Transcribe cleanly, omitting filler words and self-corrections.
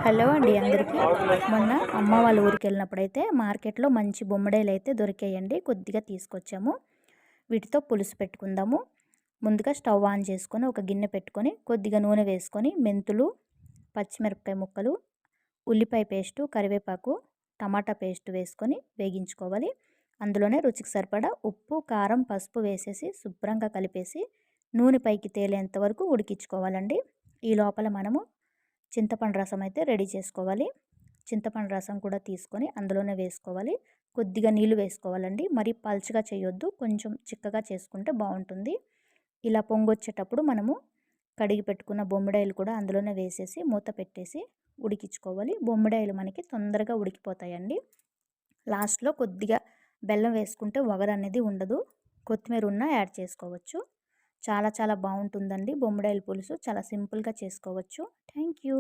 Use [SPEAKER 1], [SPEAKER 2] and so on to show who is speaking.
[SPEAKER 1] Hello అండి అందరికీ. మొన్న అమ్మ వాళ్ళ ఊరికి వెళ్ళినప్పుడైతే మార్కెట్లో మంచి బొమ్మడాయిలు అయితే దొరికాయండి. కొద్దిగా తీసుకొచ్చాము. వీటితో పులుసు పెట్టుకుందాము. ముందుగా స్టవ్ ఆన్ చేసుకొని ఒక గిన్నె పెట్టుకొని కొద్దిగా నూనె వేసుకొని మెంతులు, పచ్చిమిరపకాయ ముక్కలు, ఉల్లిపాయ పేస్టు, కరివేపాకు, టమాటా పేస్ట్ వేసుకొని వేగించుకోవాలి. అందులోనే రుచికి సరిపడా ఉప్పు, కారం, పసుపు వేసేసి శుభ్రంగా కలిపేసి నూనె పైకి తేలేంత వరకు ఉడికించుకోవాలండి. ఈ లోపల మనము చింతపండు రసం అయితే రెడీ చేసుకోవాలి. చింతపండు రసం కూడా తీసుకొని అందులోనే వేసుకోవాలి. కొద్దిగా నీళ్ళు వేసుకోవాలండి. మరి పల్చగా చేయొద్దు, కొంచెం చిక్కగా చేసుకుంటే బాగుంటుంది. ఇలా పొంగొచ్చేటప్పుడు మనము కడిగి పెట్టుకున్న బొమ్మిడాయిలు కూడా అందులోనే వేసేసి మూత పెట్టేసి ఉడికించుకోవాలి. బొమ్మిడాయిలు మనకి తొందరగా ఉడికిపోతాయండి. లాస్ట్లో కొద్దిగా బెల్లం వేసుకుంటే వగరు అనేది ఉండదు. కొత్తిమీర ఉన్న యాడ్ చేసుకోవచ్చు. చాలా చాలా బాగుంటుందండి బొమ్మిడాయిల పులుసు. చాలా సింపుల్గా చేసుకోవచ్చు. Thank you.